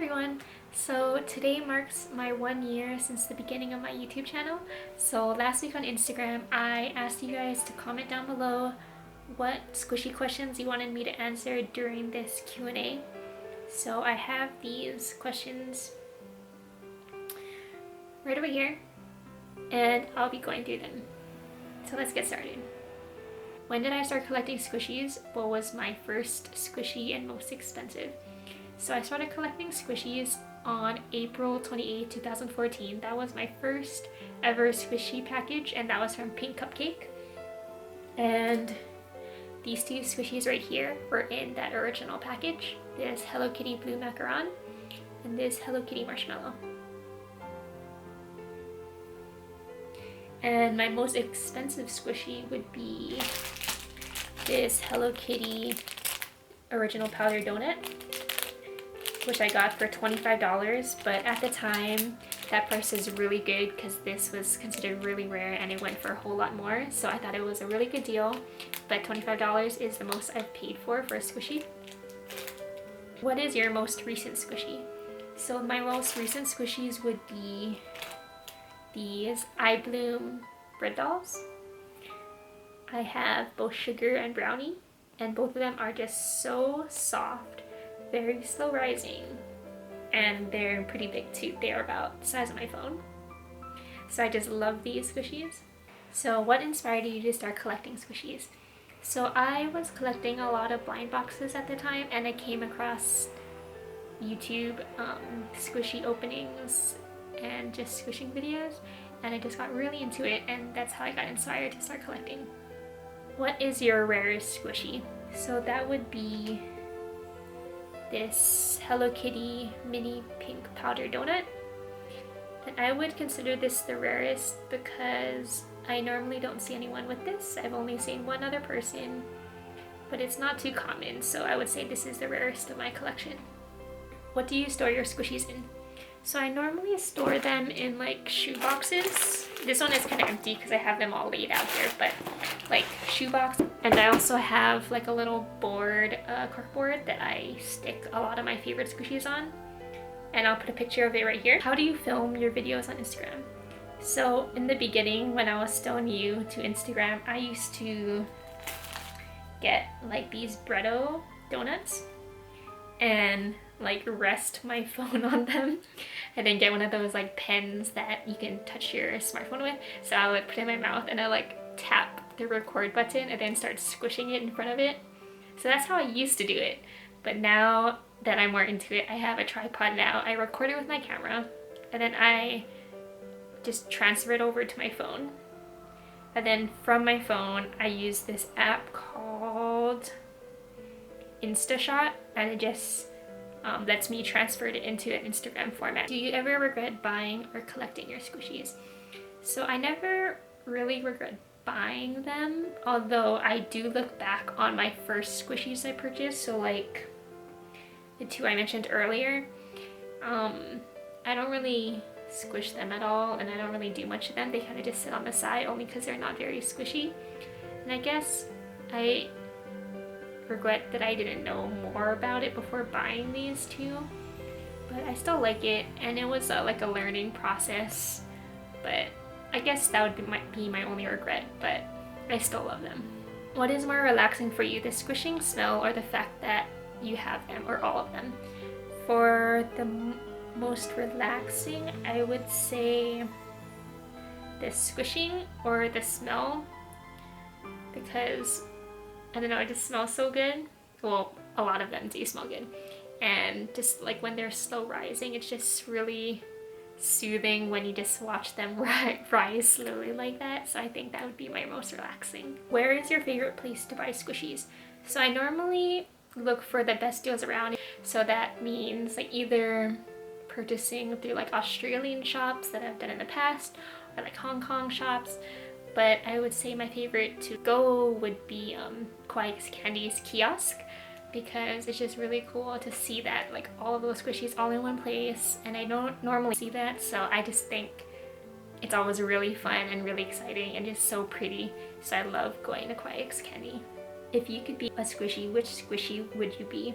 everyone! So today marks my 1 year since the beginning of my YouTube channel. So last week on Instagram I asked you guys to comment down below what squishy questions you wanted me to answer during this Q&A. So I have these questions right over here and I'll be going through them. So let's get started. When did I start collecting squishies? What was my first squishy and most expensive? So I started collecting squishies on April 28, 2014. That was my first ever squishy package, and that was from Pink Cupcake. And these two squishies right here were in that original package. This Hello Kitty Blue Macaron and this Hello Kitty Marshmallow. And my most expensive squishy would be this Hello Kitty original powder donut, which I got for $25, but at the time that price is really good because this was considered really rare and it went for a whole lot more, so I thought it was a really good deal. But $25 is the most I've paid for a squishy. What is your most recent squishy? So my most recent squishies would be these I Bloom bread dolls. I have both sugar and brownie, and both of them are just so soft, very slow rising, and they're pretty big too. They are about the size of my phone. So I just love these squishies. So what inspired you to start collecting squishies? So I was collecting a lot of blind boxes at the time, and I came across YouTube squishy openings and just squishing videos, and I just got really into it, and that's how I got inspired to start collecting. What is your rarest squishy? So that would be this Hello Kitty mini pink powder donut. And I would consider this the rarest because I normally don't see anyone with this. I've only seen one other person, but it's not too common, so I would say this is the rarest of my collection. What do you store your squishies in? So I normally store them in like shoe boxes. This one is kind of empty because I have them all laid out here, but like shoe box. And I also have like a little board, corkboard that I stick a lot of my favorite squishies on. And I'll put a picture of it right here. How do you film your videos on Instagram? So in the beginning, when I was still new to Instagram, I used to get like these Bretto donuts and like rest my phone on them, and then get one of those like pens that you can touch your smartphone with. So I would put it in my mouth and I like tap the record button and then start squishing it in front of it. So that's how I used to do it. But now that I'm more into it, I have a tripod now. I record it with my camera and then I just transfer it over to my phone. And then from my phone, I use this app called InstaShot, and it just lets me transfer it into an Instagram format. Do you ever regret buying or collecting your squishies? So I never really regret buying them, although I do look back on my first squishies I purchased. So like the two I mentioned earlier, I don't really squish them at all, and I don't really do much of them. They kind of just sit on the side only because they're not very squishy. And I guess I regret that I didn't know more about it before buying these two, but I still like it, and it was like a learning process. But I guess that would be my only regret, but I still love them. What is more relaxing for you, the squishing smell or the fact that you have them, or all of them? For the most relaxing, I would say the squishing or the smell, because I don't know, it just smells so good. Well, a lot of them do smell good. And just like when they're slow rising, it's just really soothing when you just watch them rise slowly like that. So I think that would be my most relaxing. Where is your favorite place to buy squishies? So I normally look for the best deals around. So that means like either purchasing through like Australian shops that I've done in the past, or like Hong Kong shops. But I would say my favorite to go would be Quiet Candy's kiosk, because it's just really cool to see that like all of those squishies all in one place, and I don't normally see that, so I just think it's always really fun and really exciting and just so pretty. So I love going to Quiet Candy. If you could be a squishy, which squishy would you be?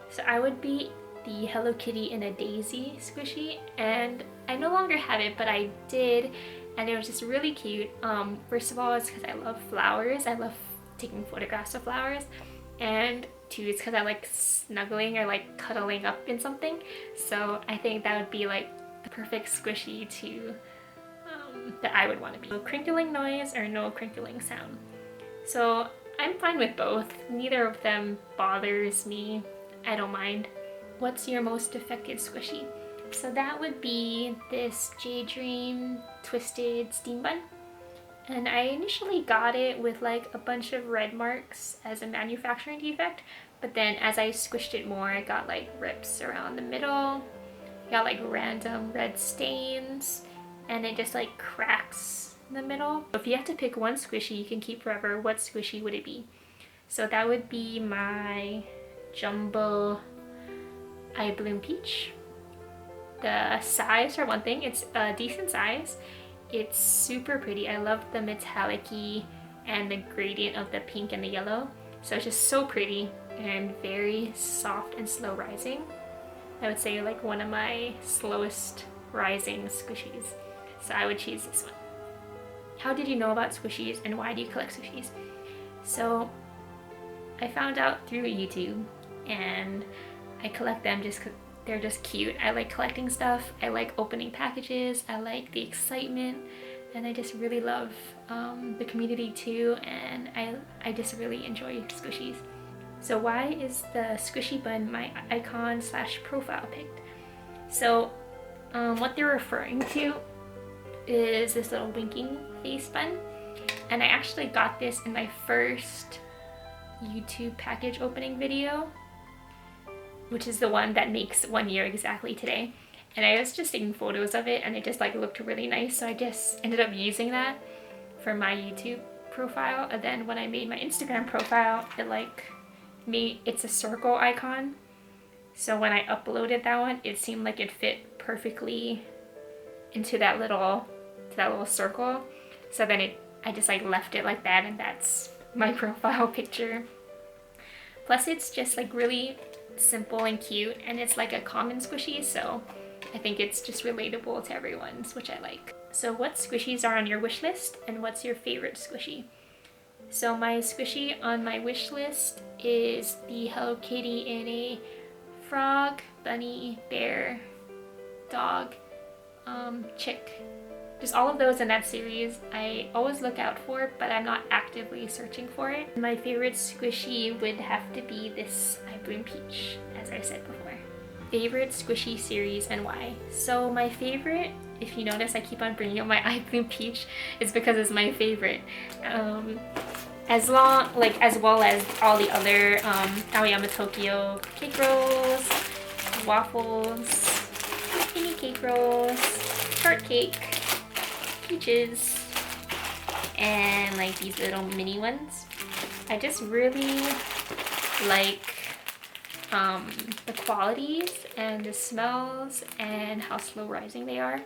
So I would be the Hello Kitty in a Daisy squishy, and I no longer have it, but I did, and it was just really cute. First of all, it's because I love flowers. I love taking photographs of flowers, and two, it's because I like snuggling or like cuddling up in something. So I think that would be like the perfect squishy to that I would want to be. No crinkling noise or no crinkling sound. So I'm fine with both. Neither of them bothers me. I don't mind. What's your most defected squishy? So that would be this J-Dream Twisted Steam Bun. And I initially got it with like a bunch of red marks as a manufacturing defect, but then as I squished it more, I got like rips around the middle, got like random red stains, and it just like cracks in the middle. If you have to pick one squishy you can keep forever, what squishy would it be? So that would be my Jumbo Eye Bloom Peach. The size, for one thing, it's a decent size. It's super pretty. I love the metallic-y and the gradient of the pink and the yellow. So it's just so pretty and very soft and slow rising. I would say like one of my slowest rising squishies. So I would choose this one. How did you know about squishies and why do you collect squishies? So I found out through YouTube, and I collect them just because they're just cute. I like collecting stuff. I like opening packages. I like the excitement, and I just really love the community too, and I just really enjoy squishies. So why is the squishy bun my icon / profile picked? So what they're referring to is this little winking face bun, and I actually got this in my first YouTube package opening video, which is the one that makes 1 year exactly today. And I was just taking photos of it, and it just like looked really nice, so I just ended up using that for my YouTube profile. And then when I made my Instagram profile, it's a circle icon, so when I uploaded that one, it seemed like it fit perfectly into that little circle. So then I just like left it like that, and that's my profile picture. Plus it's just like really simple and cute, and it's like a common squishy, so I think it's just relatable to everyone's, which I like. So what squishies are on your wish list, and what's your favorite squishy? So my squishy on my wish list is the Hello Kitty in a frog, bunny, bear, dog, chick. Just all of those in that series I always look out for, but I'm not actively searching for it. My favorite squishy would have to be this Eye Bloom Peach, as I said before. Favorite squishy series and why? So my favorite, if you notice I keep on bringing up my Eye Bloom Peach, is because it's my favorite. As well as all the other Aoyama Tokyo cake rolls, waffles, mini cake rolls, shortcake, peaches, and like these little mini ones. I just really like the qualities and the smells and how slow rising they are.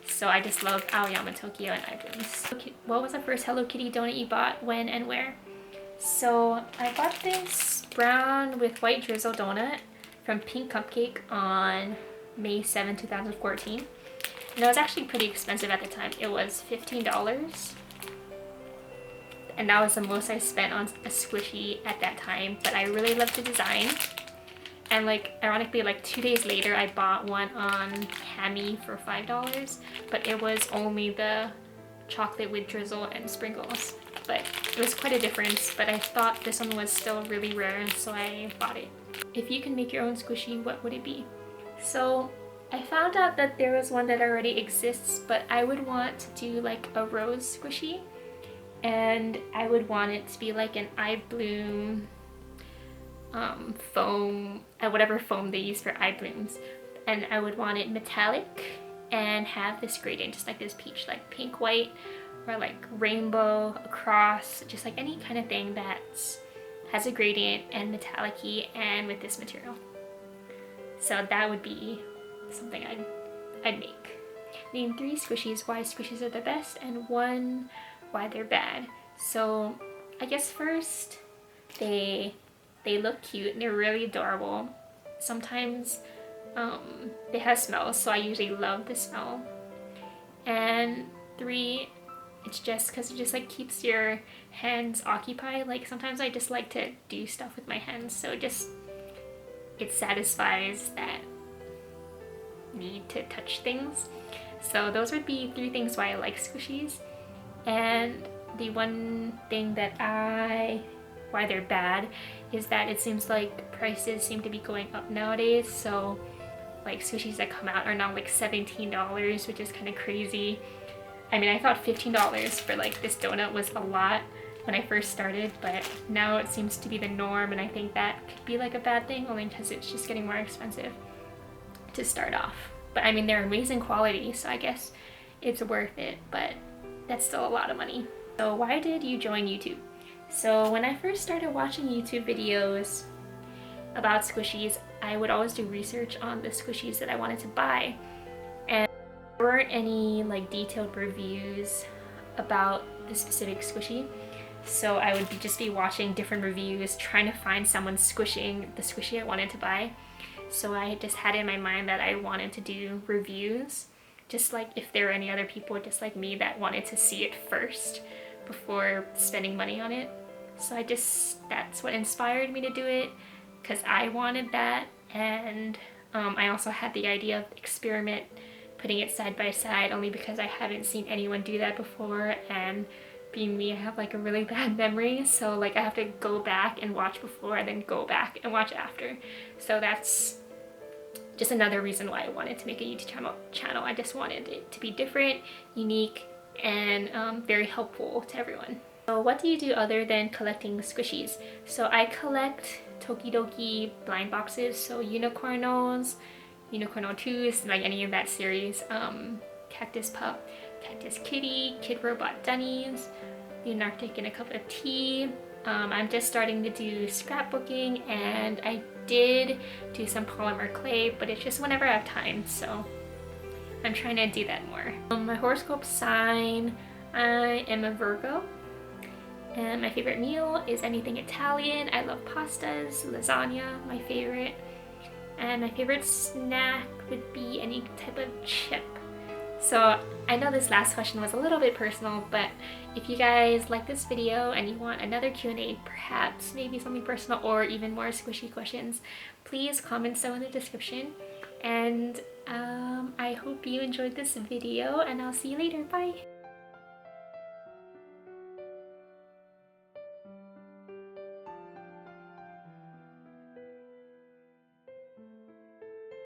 So I just love Aoyama Tokyo and Eye Blooms. What was the first Hello Kitty donut you bought, when, and where? So I bought this brown with white drizzle donut from Pink Cupcake on May 7, 2014. And it was actually pretty expensive at the time. It was $15. And that was the most I spent on a squishy at that time. But I really loved the design. And like, ironically, like 2 days later, I bought one on Hammy for $5. But it was only the chocolate with drizzle and sprinkles. But it was quite a difference. But I thought this one was still really rare, so I bought it. If you can make your own squishy, what would it be? So I found out that there was one that already exists, but I would want to do like a rose squishy, and I would want it to be like an Eye Bloom foam, whatever foam they use for eye blooms, and I would want it metallic and have this gradient just like this peach, like pink, white, or like rainbow across, just like any kind of thing that has a gradient and metallic-y and with this material. So that would be something I'd make. Name 3 squishies, why squishies are the best, and 1, why they're bad. So I guess first, they look cute and they're really adorable. Sometimes They have smells, so I usually love the smell. And 3, it's just because it just like keeps your hands occupied. Like sometimes I just like to do stuff with my hands, so it satisfies that need to touch things. So those would be 3 things why I like squishies. And the one thing that why they're bad is that it seems like prices seem to be going up nowadays. So like squishies that come out are now like $17, which is kind of crazy. I mean, I thought $15 for like this donut was a lot when I first started, but now it seems to be the norm, and I think that could be like a bad thing only because it's just getting more expensive to start off. But I mean, they're amazing quality, so I guess it's worth it, but that's still a lot of money. So why did you join YouTube? So when I first started watching YouTube videos about squishies, I would always do research on the squishies that I wanted to buy, and there weren't any like detailed reviews about the specific squishy. So I would just be watching different reviews, trying to find someone squishing the squishy I wanted to buy. So I just had in my mind that I wanted to do reviews, just like if there were any other people just like me that wanted to see it first before spending money on it. So that's what inspired me to do it, because I wanted that. And I also had the idea of experiment putting it side by side, only because I haven't seen anyone do that before, and being me, I have like a really bad memory, so like I have to go back and watch before and then go back and watch after. So that's just another reason why I wanted to make a YouTube channel. I just wanted it to be different, unique, and very helpful to everyone. So what do you do other than collecting squishies? So I collect Tokidoki blind boxes, so Unicornos, Unicorno 2s, like any of that series, Cactus Pup, Cactus Kitty, Kid Robot Dunnies, Lunarctic and a Cup of Tea. I'm just starting to do scrapbooking, and I did do some polymer clay, but it's just whenever I have time, so I'm trying to do that more. My horoscope sign, I am a Virgo, and my favorite meal is anything Italian. I love pastas, lasagna, my favorite, and my favorite snack would be any type of chip. So I know this last question was a little bit personal, but if you guys like this video and you want another Q&A, perhaps maybe something personal or even more squishy questions, please comment so in the description. And I hope you enjoyed this video, and I'll see you later. Bye!